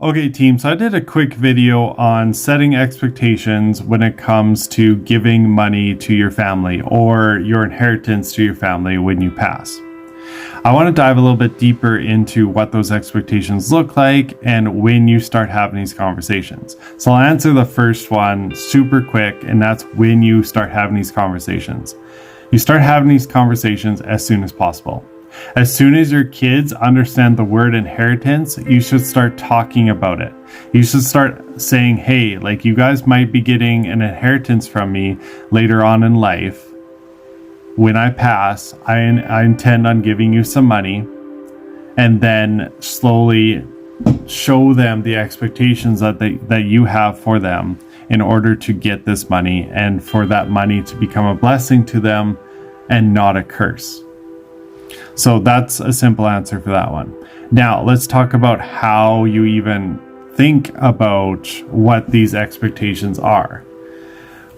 Okay, team, so I did a quick video on setting expectations when it comes to giving money to your family or your inheritance to your family when you pass. I want to dive a little bit deeper into what those expectations look like and when you start having these conversations. So I'll answer the first one super quick, and that's when you start having these conversations. You start having these conversations as soon as possible. As soon as your kids understand the word inheritance, you should start talking about it. You should start saying, hey, like, you guys might be getting an inheritance from me later on in life. When I pass, I intend on giving you some money, and then slowly show them the expectations that you have for them in order to get this money, and for that money to become a blessing to them and not a curse. So that's a simple answer for that one. Now, let's talk about how you even think about what these expectations are.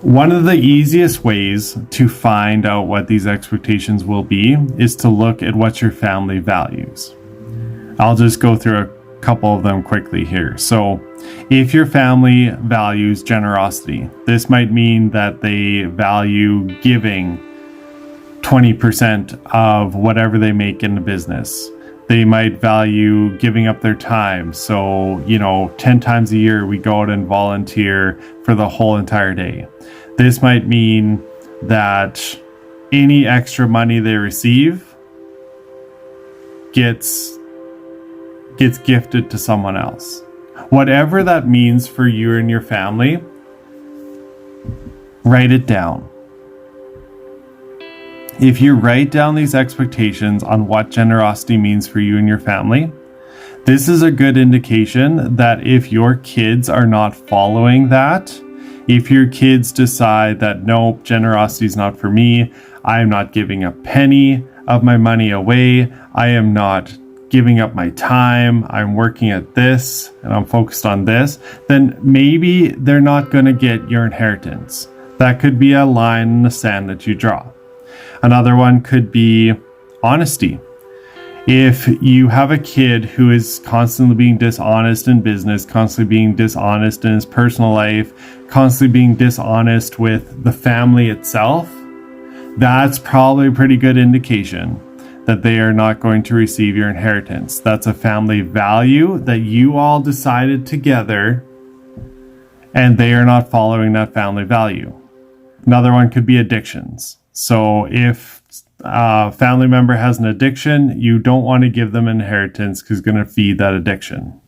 One of the easiest ways to find out what these expectations will be is to look at what your family values. I'll just go through a couple of them quickly here. So if your family values generosity, this might mean that they value giving 20% of whatever they make in the business. They might value giving up their time. So, 10 times a year we go out and volunteer for the whole entire day. This might mean that any extra money they receive gets gifted to someone else. Whatever that means for you and your family, write it down. If you write down these expectations on what generosity means for you and your family, this is a good indication that if your kids are not following that, if your kids decide that, nope, generosity is not for me, I am not giving a penny of my money away, I am not giving up my time, I'm working at this and I'm focused on this, then maybe they're not going to get your inheritance. That could be a line in the sand that you draw. Another one could be honesty. If you have a kid who is constantly being dishonest in business, constantly being dishonest in his personal life, constantly being dishonest with the family itself, that's probably a pretty good indication that they are not going to receive your inheritance. That's a family value that you all decided together, and they are not following that family value. Another one could be addictions. So if a family member has an addiction, you don't want to give them inheritance because it's going to feed that addiction.